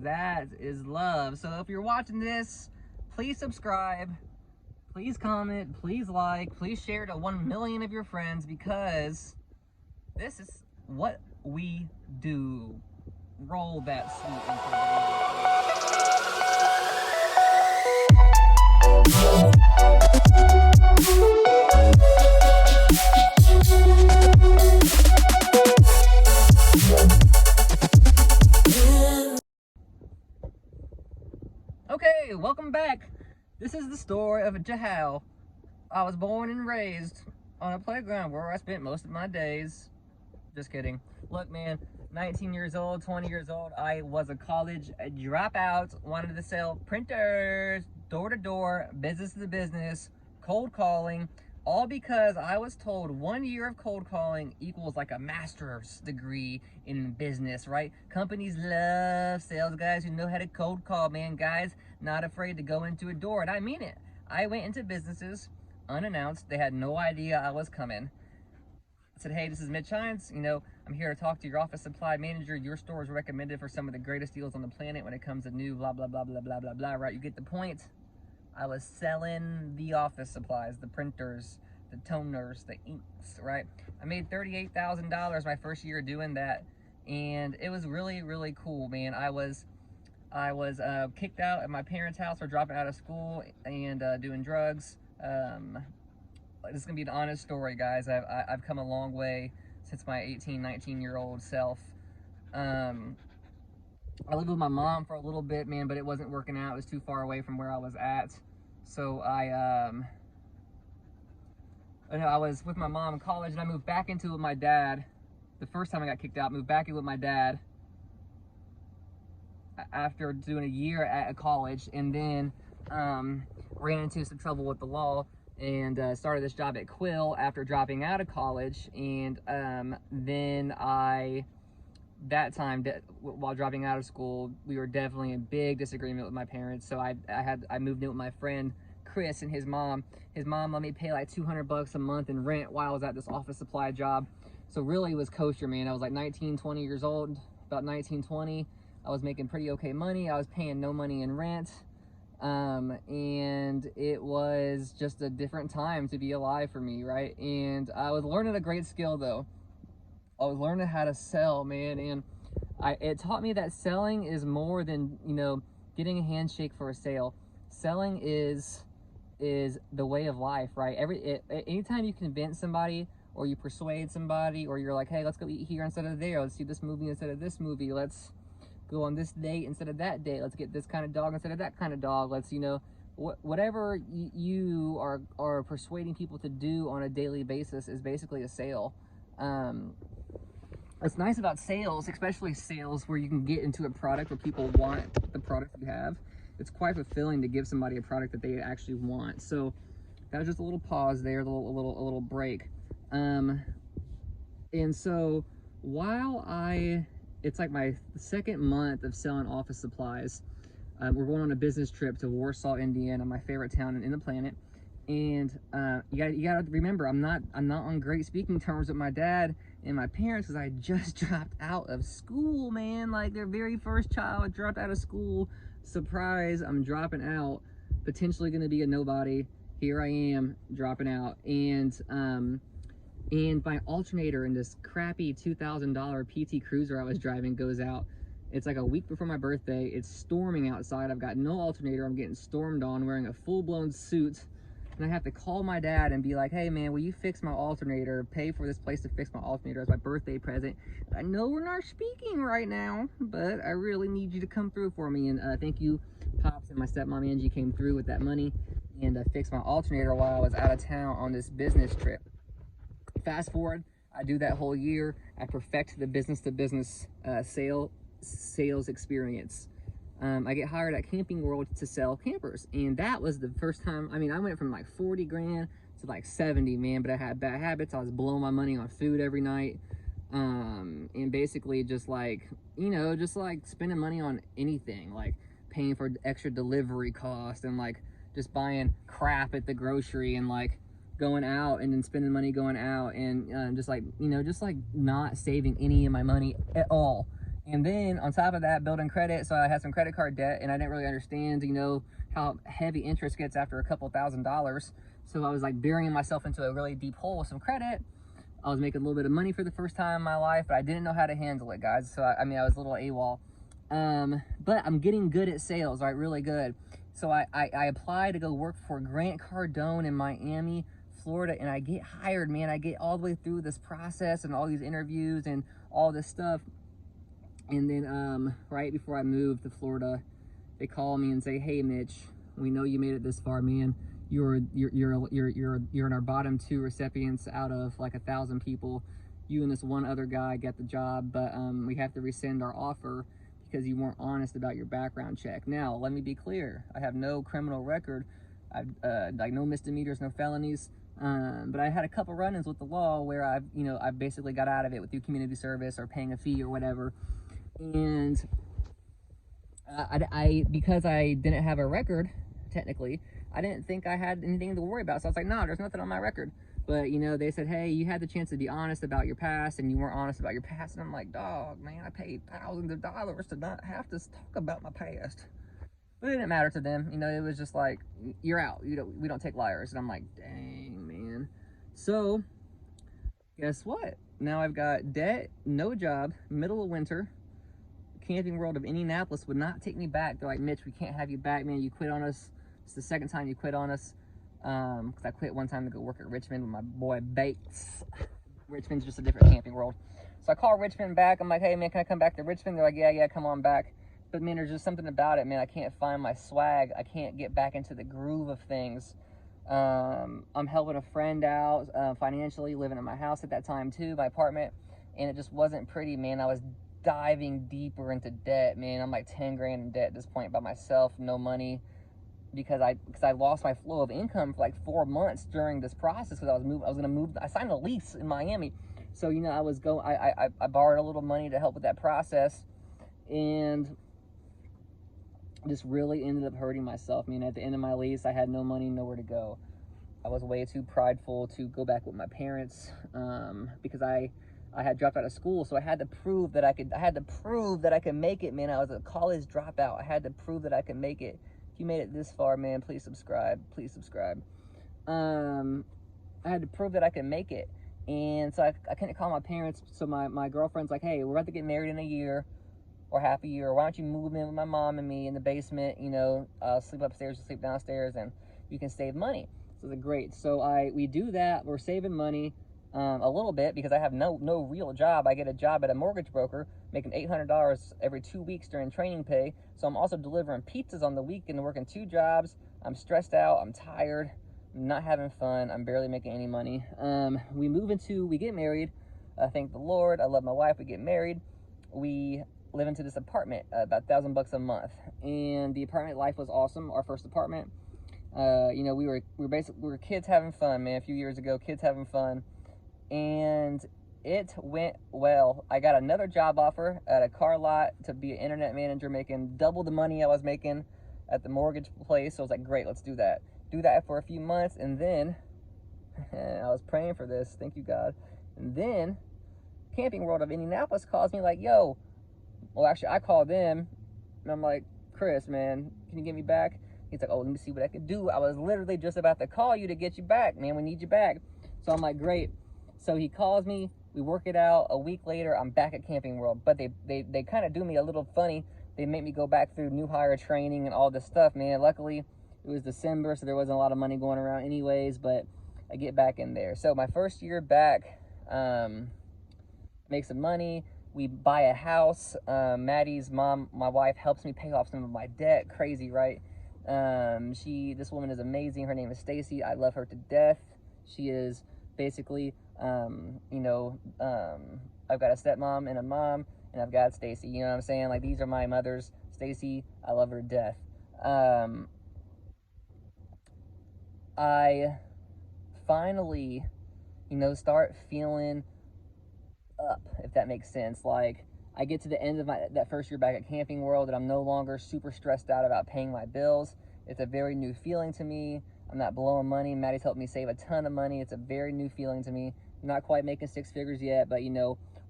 That is love. So if you're watching this, please subscribe, please comment, please like, please share to 1 million of your friends, because this is what we do. Roll that sweet Okay, welcome back. This is the story of how I was born and raised on a playground where I spent most of my days. Just kidding. Look, man, 19 years old, 20 years old, I was a college dropout, wanted to sell printers, door to door, business to business, cold calling, all because I was told 1 year of cold calling equals like a master's degree in business, right? Companies love sales guys who know how to cold call, man. Guys not afraid to go into a door, and I mean it. I went into businesses unannounced. They had no idea I was coming. I said, hey, this is Mitch Hines. You know, I'm here to talk to your office supply manager. Your store is recommended for some of the greatest deals on the planet when it comes to new blah, blah, blah, blah, blah, blah, blah, right? You get the point. I was selling the office supplies, the printers, the toners, the inks, right? I made $38,000 my first year doing that, and it was really, really cool, man. I was kicked out at my parents' house for dropping out of school and doing drugs. This is gonna be an honest story, guys. I've come a long way since my 18, 19-year-old self. I lived with my mom for a little bit, man, but it wasn't working out. It was too far away from where I was at. So I was with my mom in college, and I moved back into it with my dad. The first time I got kicked out, moved back in with my dad after doing a year at a college, and then ran into some trouble with the law, and started this job at Quill after dropping out of college. And then while dropping out of school, we were definitely in big disagreement with my parents. So I moved in with my friend Chris and his mom. His mom let me pay like $200 a month in rent while I was at this office supply job. So really it was kosher, man. I was like 19, 20 years old, about 19, 20. I was making pretty okay money. I was paying no money in rent. And it was just a different time to be alive for me, right? And I was learning a great skill though. I was learning how to sell, man, and it taught me that selling is more than, you know, getting a handshake for a sale. Selling is the way of life, right? Anytime you convince somebody, or you persuade somebody, or you're like, hey, let's go eat here instead of there, let's see this movie instead of this movie, let's go on this date instead of that date, let's get this kind of dog instead of that kind of dog, let's, you know, whatever you are persuading people to do on a daily basis is basically a sale. What's nice about sales, especially sales where you can get into a product where people want the product you have, it's quite fulfilling to give somebody a product that they actually want. So that was just a little pause there, a little break. And so while it's like my second month of selling office supplies, we're going on a business trip to Warsaw, Indiana, my favorite town in the planet. And you gotta remember, I'm not on great speaking terms with my dad and my parents, because I just dropped out of school, man. Like, their very first child dropped out of school. Surprise, I'm dropping out, potentially gonna be a nobody. Here I am dropping out, and my alternator in this crappy $2,000 PT Cruiser I was driving goes out. It's like a week before my birthday. It's storming outside. I've got no alternator. I'm getting stormed on, wearing a full-blown suit. And I have to call my dad and be like, hey man, will you fix my alternator? Pay for this place to fix my alternator as my birthday present. I know we're not speaking right now, but I really need you to come through for me. And thank you, Pops and my stepmom Angie came through with that money and fixed my alternator while I was out of town on this business trip. Fast forward, I do that whole year. I perfect the business-to-business sales experience. I get hired at Camping World to sell campers, and that was the first time. I mean, I went from like 40 grand to like 70, man, but I had bad habits. I was blowing my money on food every night, and basically just like, you know, just like spending money on anything, like paying for extra delivery cost, and like just buying crap at the grocery, and like going out and then spending money going out, and just like, you know, just like not saving any of my money at all. And then on top of that, building credit. So I had some credit card debt, and I didn't really understand, you know, how heavy interest gets after a couple $1,000s. So I was like burying myself into a really deep hole with some credit. I was making a little bit of money for the first time in my life, but I didn't know how to handle it, guys. So I mean, I was a little AWOL. But I'm getting good at sales, right? Really good. So I applied to go work for Grant Cardone in Miami, Florida, and I get hired, man. I get all the way through this process and all these interviews and all this stuff. And then right before I moved to Florida, they call me and say, "Hey, Mitch, we know you made it this far, man. You're in our bottom 2 recipients out of like 1,000 people. You and this one other guy get the job, but we have to rescind our offer because you weren't honest about your background check." Now, let me be clear. I have no criminal record. I've like no misdemeanors, no felonies. But I had a couple run-ins with the law where I've basically got out of it through community service or paying a fee or whatever. And I because I didn't have a record, technically, I didn't think I had anything to worry about. So I was like, no, there's nothing on my record. But, you know, they said, hey, you had the chance to be honest about your past, and you weren't honest about your past. And I'm like, dog, man, I paid thousands of dollars to not have to talk about my past. But it didn't matter to them. You know, it was just like, you're out. We don't take liars. And I'm like, dang, man. So, guess what? Now I've got debt, no job, middle of winter. Camping World of Indianapolis would not take me back. They're like, Mitch, we can't have you back, man. You quit on us. It's the second time you quit on us. Because I quit one time to go work at Richmond with my boy Bates. Richmond's just a different Camping World. So I call Richmond back. I'm like, hey, man, can I come back to Richmond? They're like, yeah, come on back. But, man, there's just something about it, man. I can't find my swag. I can't get back into the groove of things. I'm helping a friend out financially, living in my house at that time, too, my apartment. And it just wasn't pretty, man. I was diving deeper into debt, man. I'm like 10 grand in debt at this point by myself, no money, because I lost my flow of income for like 4 months during this process because I was going to move. I signed a lease in Miami, so you know I borrowed a little money to help with that process, and just really ended up hurting myself. I mean, at the end of my lease, I had no money, nowhere to go. I was way too prideful to go back with my parents because I had dropped out of school, so I had to prove that I could make it, man. I was a college dropout. I had to prove that I could make it. If you made it this far, man, please subscribe. Please subscribe. I had to prove that I could make it. And so I couldn't call my parents. So my girlfriend's like, hey, we're about to get married in a year or half a year. Why don't you move in with my mom and me in the basement? You know, sleep upstairs, you sleep downstairs, and you can save money. So it's great. So we do that. We're saving money. A little bit because I have no real job. I get a job at a mortgage broker making $800 every 2 weeks during training pay. So I'm also delivering pizzas on the weekend, working 2 jobs. I'm stressed out. I'm tired. I'm not having fun. I'm barely making any money. We get married. Thank the Lord. I love my wife. We get married. We live into this apartment, about $1,000 a month. And the apartment life was awesome. Our first apartment. You know, we were kids having fun, man. A few years ago, kids having fun. And it went well. I got another job offer at a car lot to be an internet manager, making double the money I was making at the mortgage place. So I was like, great, let's do that. Do that for a few months, and then I was praying for this. Thank you, God. And then Camping World of Indianapolis calls me like, yo. Well, actually, I called them, and I'm like, Chris, man, can you get me back? He's like, oh, let me see what I can do. I was literally just about to call you to get you back, man. We need you back. So I'm like, great. So he calls me, we work it out. A week later, I'm back at Camping World. But they kind of do me a little funny. They make me go back through new hire training and all this stuff, man. Luckily, it was December, so there wasn't a lot of money going around anyways, but I get back in there. So my first year back, make some money. We buy a house. Maddie's mom, my wife, helps me pay off some of my debt. Crazy, right? This woman is amazing. Her name is Stacy. I love her to death. She is basically... I've got a stepmom and a mom, and I've got Stacy. You know what I'm saying? Like, these are my mothers. Stacy, I love her to death. I finally, start feeling up, if that makes sense. Like, I get to the end of that first year back at Camping World, and I'm no longer super stressed out about paying my bills. It's a very new feeling to me. I'm not blowing money. Maddie's helped me save a ton of money. It's a very new feeling to me. I'm not quite making 6 figures yet, but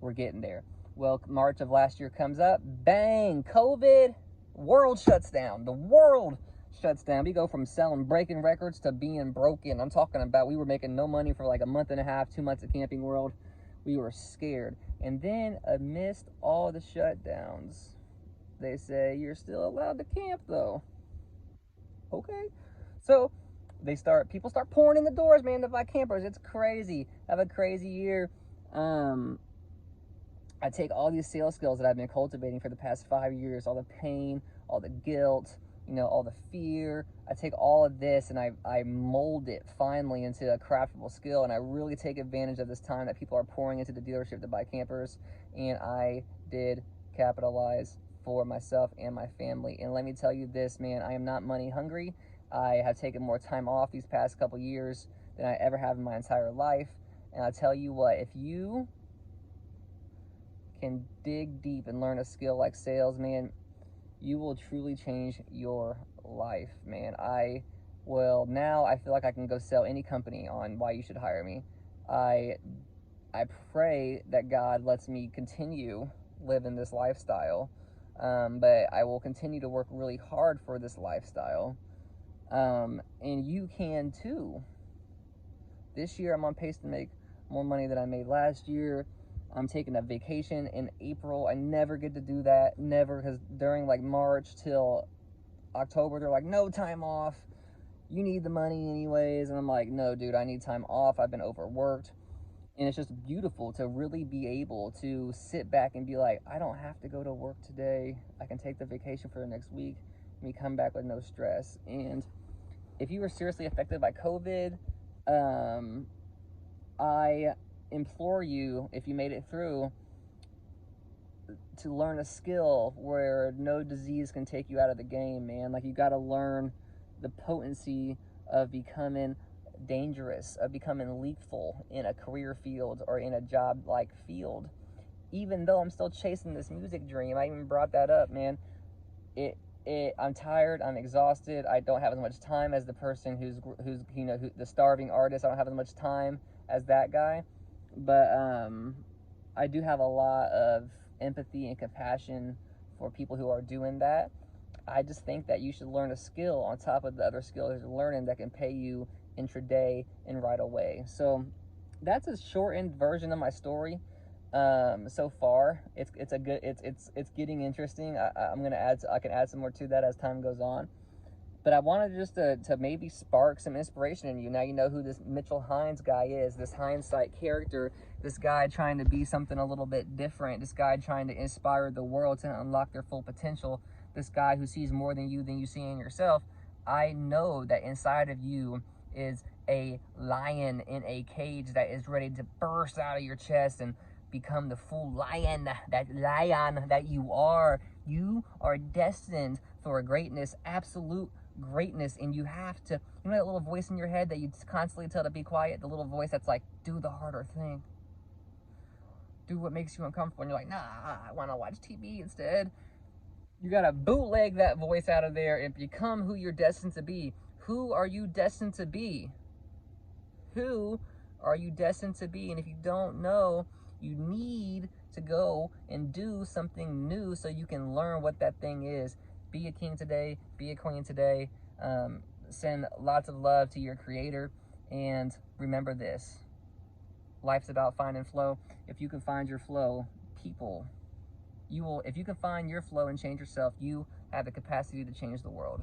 we're getting there. Well, March of last year comes up, bang, COVID, world shuts down. The world shuts down. We go from breaking records to being broken. I'm talking about we were making no money for like a month and a half, 2 months at Camping World. We were scared. And then amidst all the shutdowns, they say you're still allowed to camp though. Okay. So people start pouring in the doors, man, to buy campers. It's crazy. Have a crazy year. I take all these sales skills that I've been cultivating for the past 5 years, all the pain, all the guilt, all the fear. I take all of this and I mold it finally into a craftable skill, and I really take advantage of this time that people are pouring into the dealership to buy campers, and I did capitalize for myself and my family. And let me tell you this, man, I am not money hungry. I have taken more time off these past couple years than I ever have in my entire life. And I'll tell you what, if you can dig deep and learn a skill like sales, man, you will truly change your life, man. Now I feel like I can go sell any company on why you should hire me. I pray that God lets me continue living this lifestyle, but I will continue to work really hard for this lifestyle, and you can too. This year I'm on pace to make more money than I made last year. I'm taking a vacation in April. I never get to do that, never, because during like March till October, they're like, no time off. You need the money anyways. And I'm like, no, dude, I need time off. I've been overworked. And it's just beautiful to really be able to sit back and be like, I don't have to go to work today. I can take the vacation for the next week and we come back with no stress. And if you were seriously affected by COVID, I implore you, if you made it through, to learn a skill where no disease can take you out of the game, man. Like, you got to learn the potency of becoming dangerous, of becoming lethal in a career field or in a job like field. Even though I'm still chasing this music dream, I even brought that up, man. I'm tired, I'm exhausted, I don't have as much time as the person who's the starving artist. I don't have as much time as that guy, but I do have a lot of empathy and compassion for people who are doing that. I just think that you should learn a skill on top of the other skills you're learning that can pay you intraday and right away. So that's a shortened version of my story. So far it's getting interesting. I can add some more to that as time goes on, but I wanted just to maybe spark some inspiration in you. Now you know who this Mitch Hines guy is, this Hynesite character, this guy trying to be something a little bit different, this guy trying to inspire the world to unlock their full potential, this guy who sees more than you see in yourself. I know that inside of you is a lion in a cage that is ready to burst out of your chest and become the full lion that you are. You are destined for greatness, absolute greatness, and you have to, that little voice in your head that you constantly tell to be quiet, the little voice that's like, do the harder thing, do what makes you uncomfortable, and you're like, nah, I want to watch TV instead. You gotta bootleg that voice out of there and become who you're destined to be. Who are you destined to be? Who are you destined to be? And if you don't know, you need to go and do something new so you can learn what that thing is. Be a king today, be a queen today. Send lots of love to your creator, and remember this: life's about finding flow. If you can find your flow, if you can find your flow and change yourself, you have the capacity to change the world.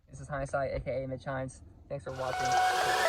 This is Hindsight, aka Mitch Hines. Thanks for watching.